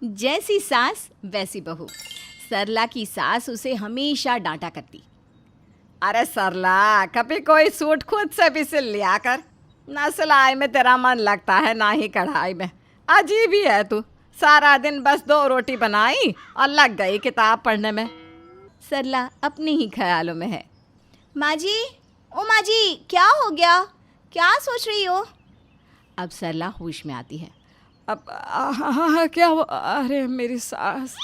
जैसी सास वैसी बहू। सरला की सास उसे हमेशा डांटा करती। अरे सरला, कभी कोई सूट खुद से भी सिल लिया कर। ना सिलाई में तेरा मन लगता है ना ही कढ़ाई में। अजीब ही है तू, सारा दिन बस 2 रोटी बनाई और लग गई किताब पढ़ने में। सरला अपने ही ख्यालों में है। माँ जी, ओ माँ जी, क्या हो गया? क्या सोच रही हो? अब सरला होश में आती है। अब क्या हुआ? अरे मेरी सास।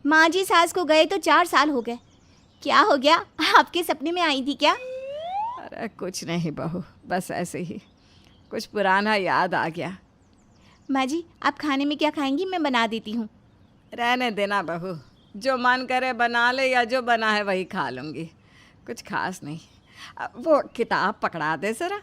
माँ जी, सास को गए तो 4 साल हो गए। क्या हो गया? आपके सपने में आई थी क्या? अरे कुछ नहीं बहू, बस ऐसे ही कुछ पुराना याद आ गया। माँ जी, आप खाने में क्या खाएंगी? मैं बना देती हूँ। रहने देना बहू, जो मन करे बना ले, या जो बना है वही खा लूँगी, कुछ खास नहीं। वो किताब पकड़ा दे ज़रा।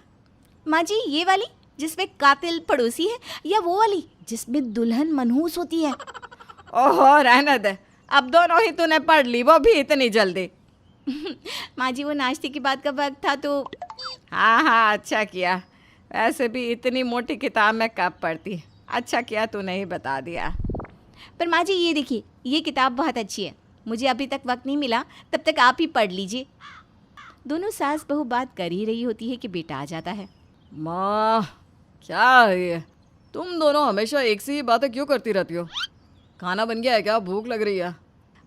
माँ जी, ये वाली जिसमें कातिल पड़ोसी है, या वो वाली जिसमें दुल्हन मनहूस होती है? ओहो, रहने दे, अब दोनों ही तूने पढ़ ली, वो भी इतनी जल्दी। माँ जी, वो नाश्ते की बात का वक्त था तो। हाँ हाँ, अच्छा किया। वैसे भी इतनी मोटी किताब में कब पढ़ती, अच्छा किया तूने ही बता दिया। पर माँ जी, ये देखिए, ये किताब बहुत अच्छी है। मुझे अभी तक वक्त नहीं मिला, तब तक आप ही पढ़ लीजिए। दोनों सास बहू बात कर ही रही होती है कि बेटा आ जाता है। माँ, क्या है ये? तुम दोनों हमेशा एक सी ही बातें क्यों करती रहती हो? खाना बन गया है क्या? भूख लग रही है।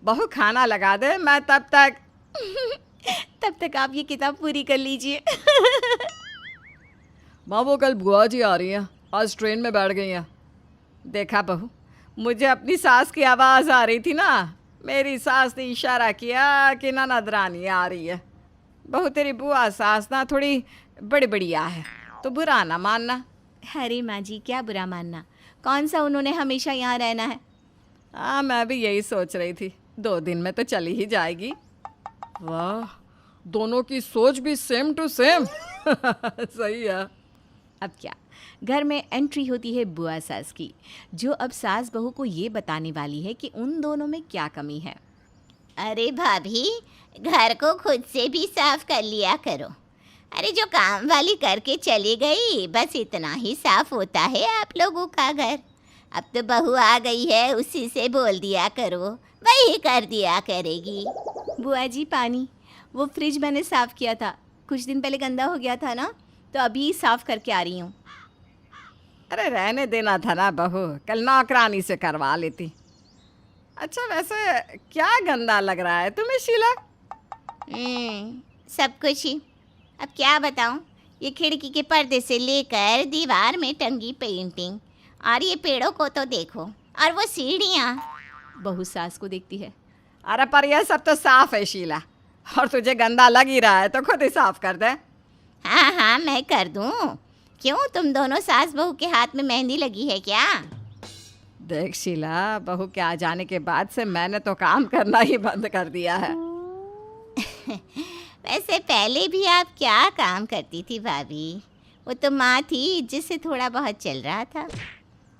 बहू खाना लगा दे, मैं तब तक तब तक आप ये किताब पूरी कर लीजिए। माँ, वो कल बुआ जी आ रही हैं, आज ट्रेन में बैठ गई हैं। देखा बहू, मुझे अपनी सास की आवाज़ आ रही थी ना। मेरी सास ने इशारा किया कि ननद रानी आ रही है। बहू, तेरी बुआ सास ना थोड़ी बड़ी बढ़िया है, तो बुरा ना मानना। अरे माँ जी, क्या बुरा मानना, कौन सा उन्होंने हमेशा यहाँ रहना है। हाँ, मैं भी यही सोच रही थी, 2 दिन में तो चली ही जाएगी। वाह, दोनों की सोच भी सेम टू सेम। सही है। अब क्या, घर में एंट्री होती है बुआ सास की, जो अब सास बहू को ये बताने वाली है कि उन दोनों में क्या कमी है। अरे भाभी, घर को खुद से भी साफ कर लिया करो। अरे जो काम वाली करके चली गई, बस इतना ही साफ होता है आप लोगों का घर। अब तो बहू आ गई है, उसी से बोल दिया करो, वही कर दिया करेगी। बुआ जी, पानी, वो फ्रिज मैंने साफ़ किया था, कुछ दिन पहले गंदा हो गया था ना, तो अभी साफ़ करके आ रही हूँ। अरे रहने देना था ना बहू, कल नौकरानी से करवा लेती। अच्छा, वैसे क्या गंदा लग रहा है तुम्हें शीला? सब कुछ ही। अब क्या बताऊँ, ये खिड़की के पर्दे से लेकर दीवार में टंगी पेंटिंग, और ये पेड़ों को तो देखो, और वो सीढ़ियाँ। बहू सास को देखती है। अरे पर यह सब तो साफ है शीला, और तुझे गंदा लग ही रहा है तो खुद ही साफ कर दे। हाँ हाँ, मैं कर दूँ। क्यों, तुम दोनों सास बहू के हाथ में मेहंदी लगी है क्या? देख शीला, बहू के आ जाने के बाद से मैंने तो काम करना ही बंद कर दिया है। वैसे पहले भी आप क्या काम करती थी भाभी? वो तो माँ थी जिससे थोड़ा बहुत चल रहा था।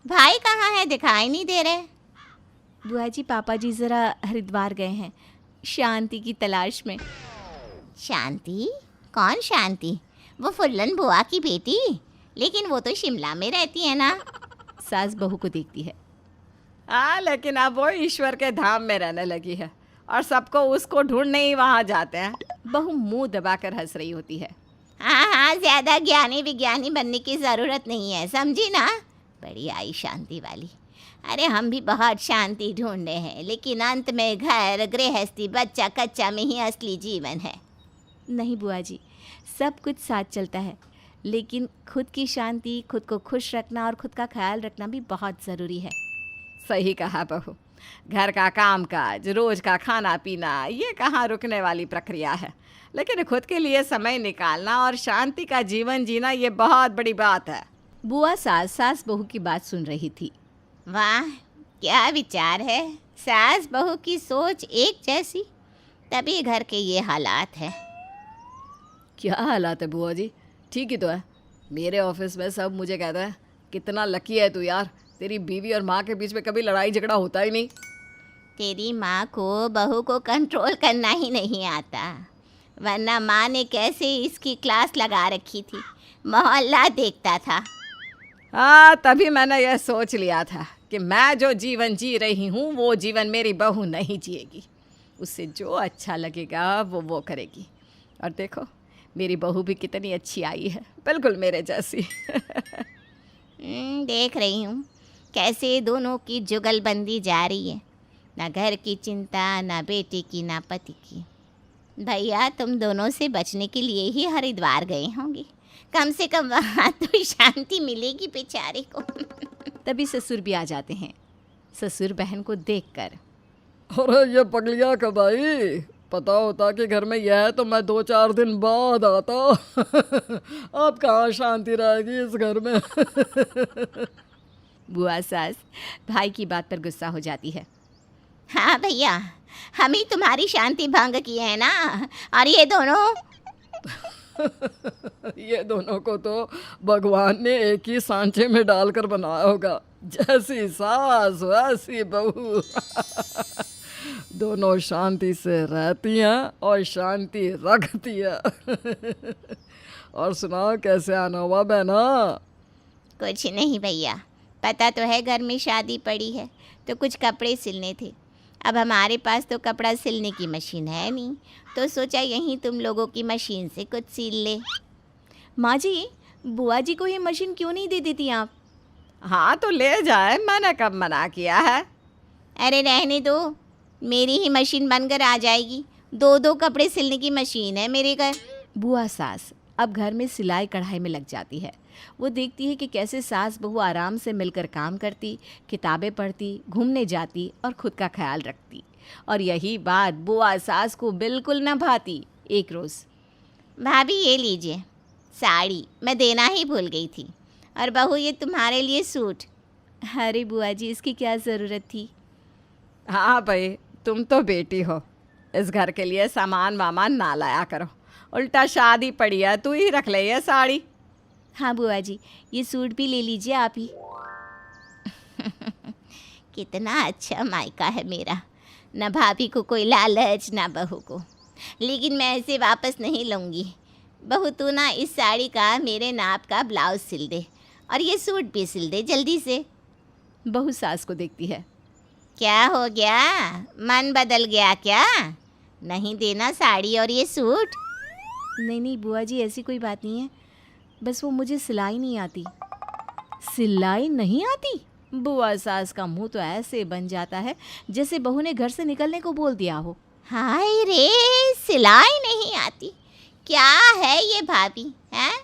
भाई कहाँ है, दिखाई नहीं दे रहे। बुआ जी, पापा जी ज़रा हरिद्वार गए हैं, शांति की तलाश में। शांति? कौन शांति? वो फुल्लन बुआ की बेटी? लेकिन वो तो शिमला में रहती है ना। सास बहू को देखती है। हाँ, लेकिन अब वो ईश्वर के धाम में रहने लगी है, और सबको उसको ढूंढने ही वहाँ जाते हैं। बहू मुंह दबाकर हंस रही होती है। हाँ हाँ, ज़्यादा ज्ञानी विज्ञानी बनने की ज़रूरत नहीं है, समझी ना? बड़ी आई शांति वाली। अरे हम भी बहुत शांति ढूंढे हैं, लेकिन अंत में घर गृहस्थी बच्चा कच्चा में ही असली जीवन है। नहीं बुआ जी, सब कुछ साथ चलता है, लेकिन खुद की शांति, खुद को खुश रखना और खुद का ख्याल रखना भी बहुत ज़रूरी है। सही कहा बहू, घर का काम काज, रोज का खाना पीना, ये कहाँ रुकने वाली प्रक्रिया है, लेकिन खुद के लिए समय निकालना और शांति का जीवन जीना, ये बहुत बड़ी बात है। बुआ सास बहू की बात सुन रही थी। वाह, क्या विचार है। सास बहू की सोच एक जैसी, तभी घर के ये हालात है। क्या हालात है बुआ जी? ठीक ही तो है। मेरे ऑफिस में सब मुझे कहते हैं, कितना लकी है तू यार, तेरी बीवी और माँ के बीच में कभी लड़ाई झगड़ा होता ही नहीं। तेरी माँ को बहू को कंट्रोल करना ही नहीं आता, वरना माँ ने कैसे इसकी क्लास लगा रखी थी, मोहल्ला देखता था। हाँ, तभी मैंने यह सोच लिया था कि मैं जो जीवन जी रही हूँ वो जीवन मेरी बहू नहीं जिएगी। उससे जो अच्छा लगेगा वो करेगी। और देखो, मेरी बहू भी कितनी अच्छी आई है, बिल्कुल मेरे जैसी। देख रही हूँ कैसे दोनों की जुगलबंदी जारी है। ना घर की चिंता, ना बेटे की, ना पति की। भैया तुम दोनों से बचने के लिए ही हरिद्वार गए होंगे। कम से कम वहाँ तो शांति मिलेगी बेचारे को। तभी ससुर भी आ जाते हैं। ससुर बहन को देखकर, अरे ये पगलिया कब आई? पता होता कि घर में यह है तो मैं 2-4 दिन बाद आता। अब कहाँ शांति रहेगी इस घर में। बुआ सास भाई की बात पर गुस्सा हो जाती है। हाँ भैया, हम ही तुम्हारी शांति भंग किए हैं ना। और ये दोनों ये दोनों को तो भगवान ने एक ही सांचे में डालकर बनाया होगा। जैसी सास वैसी बहू। दोनों शांति से रहती हैं और शांति रखती है। और सुनाओ, कैसे आना हुआ बहना? कुछ नहीं भैया, पता तो है घर में शादी पड़ी है तो कुछ कपड़े सिलने थे। अब हमारे पास तो कपड़ा सिलने की मशीन है नहीं, तो सोचा यहीं तुम लोगों की मशीन से कुछ सिल ले। माँ जी, बुआ जी को ये मशीन क्यों नहीं दे देती आप? हाँ तो ले जाए, मैंने कब मना किया है? अरे रहने दो, मेरी ही मशीन बनकर आ जाएगी। 2-2 कपड़े सिलने की मशीन है मेरे घर। बुआ सास अब घर में सिलाई कढ़ाई में लग जाती है। वो देखती है कि कैसे सास बहू आराम से मिलकर काम करती, किताबें पढ़ती, घूमने जाती और खुद का ख्याल रखती। और यही बात बुआ सास को बिल्कुल न भाती। एक रोज़, भाभी ये लीजिए साड़ी, मैं देना ही भूल गई थी। और बहू ये तुम्हारे लिए सूट। अरे बुआ जी, इसकी क्या ज़रूरत थी? हाँ भाई, तुम तो बेटी हो, इस घर के लिए सामान वामान ना लाया करो। उल्टा शादी पड़ी है, तू ही रख ले ये साड़ी। हाँ बुआ जी, ये सूट भी ले लीजिए आप ही। कितना अच्छा मायका है मेरा। न भाभी को कोई लालच, ना बहू को। लेकिन मैं इसे वापस नहीं लूँगी। बहू तू ना इस साड़ी का मेरे नाप का ब्लाउज सिल दे और ये सूट भी सिल दे जल्दी से। बहू सास को देखती है। क्या हो गया, मन बदल गया क्या? नहीं देना साड़ी और ये सूट? नहीं नहीं बुआ जी, ऐसी कोई बात नहीं है, बस वो मुझे सिलाई नहीं आती। सिलाई नहीं आती? बुआ सास का मुंह तो ऐसे बन जाता है जैसे बहू ने घर से निकलने को बोल दिया हो। हाय रे, सिलाई नहीं आती? क्या है ये भाभी, हैं?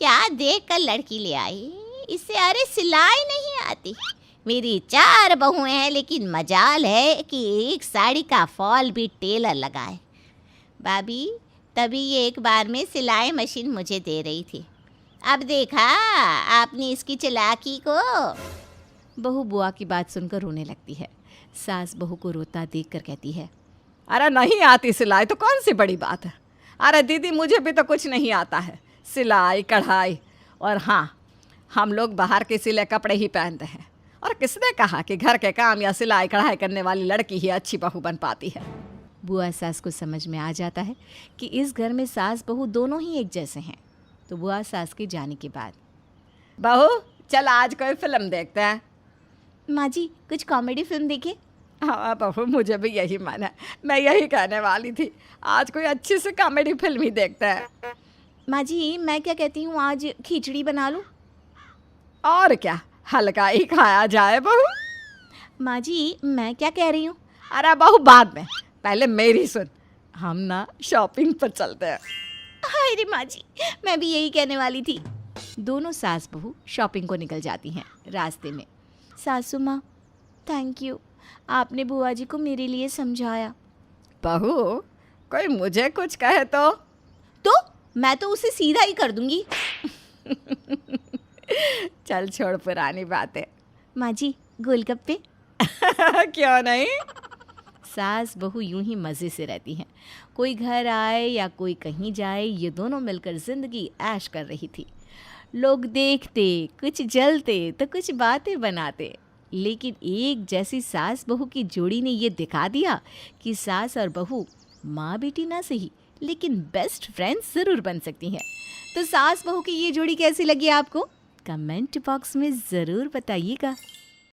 क्या देख कर लड़की ले आई इससे? अरे सिलाई नहीं आती। मेरी 4 बहुएं हैं, लेकिन मजाल है कि एक साड़ी का फॉल भी टेलर लगाए। भाभी तभी ये एक बार में सिलाई मशीन मुझे दे रही थी। अब देखा आपने इसकी चालाकी को। बहू बुआ की बात सुनकर रोने लगती है। सास बहू को रोता देखकर कहती है, अरे नहीं आती सिलाई तो कौन सी बड़ी बात है? अरे दीदी, मुझे भी तो कुछ नहीं आता है, सिलाई कढ़ाई। और हाँ, हम लोग बाहर के सिले कपड़े ही पहनते हैं। और किसने कहा कि घर के काम या सिलाई कढ़ाई करने वाली लड़की ही अच्छी बहू बन पाती है? बुआ सास को समझ में आ जाता है कि इस घर में सास बहू दोनों ही एक जैसे हैं। तो बुआ सास के जाने के बाद, बहू चल आज कोई फिल्म देखते हैं। माँ जी, कुछ कॉमेडी फिल्म देखें। हाँ बहू, मुझे भी यही मन है, मैं यही कहने वाली थी, आज कोई अच्छी सी कॉमेडी फिल्म ही देखते हैं। माँ जी, मैं क्या कहती हूँ, आज खिचड़ी बना लूँ? और क्या, हल्का ही खाया जाए बहू। माँ जी, मैं क्या कह रही हूँ? अरे बहू बाद में, पहले मेरी सुन। हम ना शॉपिंग पर चलते हैं। अरे माँ जी, मैं भी यही कहने वाली थी। दोनों सास बहू शॉपिंग को निकल जाती हैं। रास्ते में, सासू माँ थैंक यू, आपने बुआ जी को मेरे लिए समझाया। बहू कोई मुझे कुछ कहे तो मैं तो उसे सीधा ही कर दूंगी। चल छोड़ पुरानी बातें। माँ जी, गोलगप्पे? क्यों नहीं? सास बहू यूं ही मज़े से रहती हैं। कोई घर आए या कोई कहीं जाए, ये दोनों मिलकर ज़िंदगी ऐश कर रही थी। लोग देखते, कुछ जलते तो कुछ बातें बनाते, लेकिन एक जैसी सास बहू की जोड़ी ने ये दिखा दिया कि सास और बहू माँ बेटी ना सही, लेकिन बेस्ट फ्रेंड्स ज़रूर बन सकती हैं। तो सास बहू की ये जोड़ी कैसी लगी आपको? कमेंट बॉक्स में ज़रूर बताइएगा।